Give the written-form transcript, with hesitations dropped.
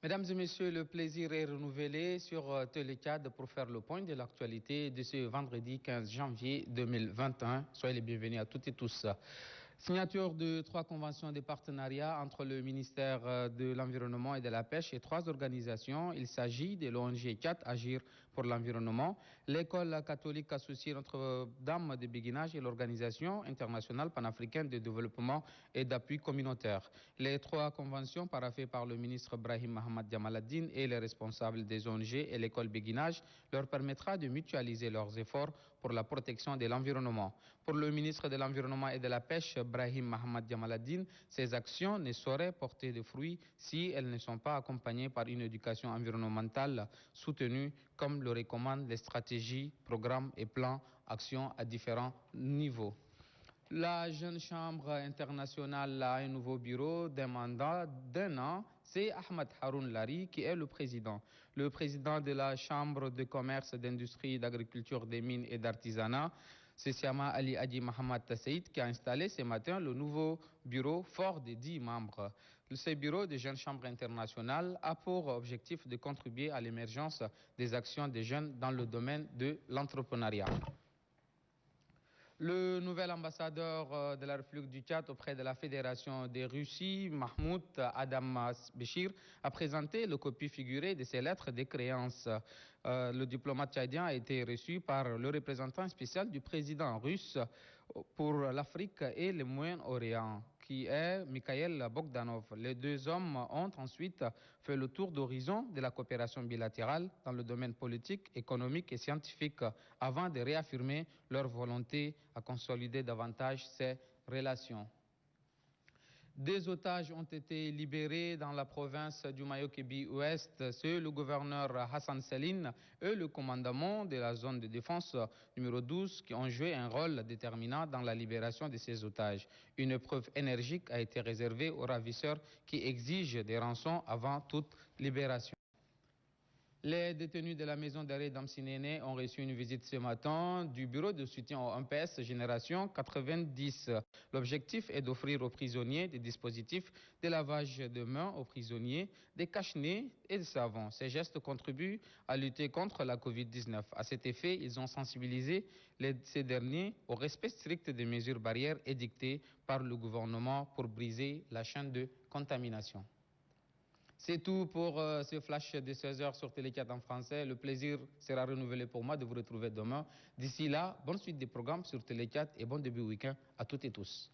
Mesdames et messieurs, le plaisir est renouvelé sur Télé 4 pour faire le point de l'actualité de ce vendredi 15 janvier 2021. Soyez les bienvenus à toutes et tous. Signature de 3 conventions de partenariat entre le ministère de l'Environnement et de la Pêche et 3 organisations. Il s'agit de l'ONG 4, Agir pour l'environnement, l'école catholique associée Notre-Dame de Béguinage et l'Organisation internationale panafricaine de développement et d'appui communautaire. Les 3 conventions paraphées par le ministre Brahim Mohamed Djamaladdine et les responsables des ONG et l'école Béguinage leur permettra de mutualiser leurs efforts pour la protection de l'environnement. Pour le ministre de l'Environnement et de la Pêche, Brahim Mohamed Djamaladdine, ces actions ne sauraient porter de fruits si elles ne sont pas accompagnées par une éducation environnementale soutenue, comme le recommandent les stratégies, programmes et plans actions à différents niveaux. La jeune chambre internationale a un nouveau bureau d'un mandat d'1 an. C'est Ahmed Haroun Lari qui est le président. Le président de la chambre de commerce, d'industrie, d'agriculture, des mines et d'artisanat, c'est Siama Ali Adi Mohamed Tasseid qui a installé ce matin le nouveau bureau fort de 10 membres. Ce bureau de jeunes chambres internationales a pour objectif de contribuer à l'émergence des actions des jeunes dans le domaine de l'entrepreneuriat. Le nouvel ambassadeur de la République du Tchad auprès de la Fédération de Russie, Mahmoud Adam Béchir, a présenté le copie figurée de ses lettres de créance. Le diplomate tchadien a été reçu par le représentant spécial du président russe pour l'Afrique et le Moyen-Orient, qui est Mikhail Bogdanov. Les 2 hommes ont ensuite fait le tour d'horizon de la coopération bilatérale dans le domaine politique, économique et scientifique avant de réaffirmer leur volonté à consolider davantage ces relations. Des otages ont été libérés dans la province du Mayo-Kébi-Ouest. C'est le gouverneur Hassan Seline et le commandement de la zone de défense numéro 12 qui ont joué un rôle déterminant dans la libération de ces otages. Une épreuve énergique a été réservée aux ravisseurs qui exigent des rançons avant toute libération. Les détenus de la maison d'arrêt d'Amsinéné ont reçu une visite ce matin du bureau de soutien au MPS Génération 90. L'objectif est d'offrir aux prisonniers des dispositifs de lavage de mains aux prisonniers, des cache-nez et des savons. Ces gestes contribuent à lutter contre la Covid-19. À cet effet, ils ont sensibilisé ces derniers au respect strict des mesures barrières édictées par le gouvernement pour briser la chaîne de contamination. C'est tout pour ce flash de 16h sur Télé 4 en français. Le plaisir sera renouvelé pour moi de vous retrouver demain. D'ici là, bonne suite des programmes sur Télé 4 et bon début week-end à toutes et tous.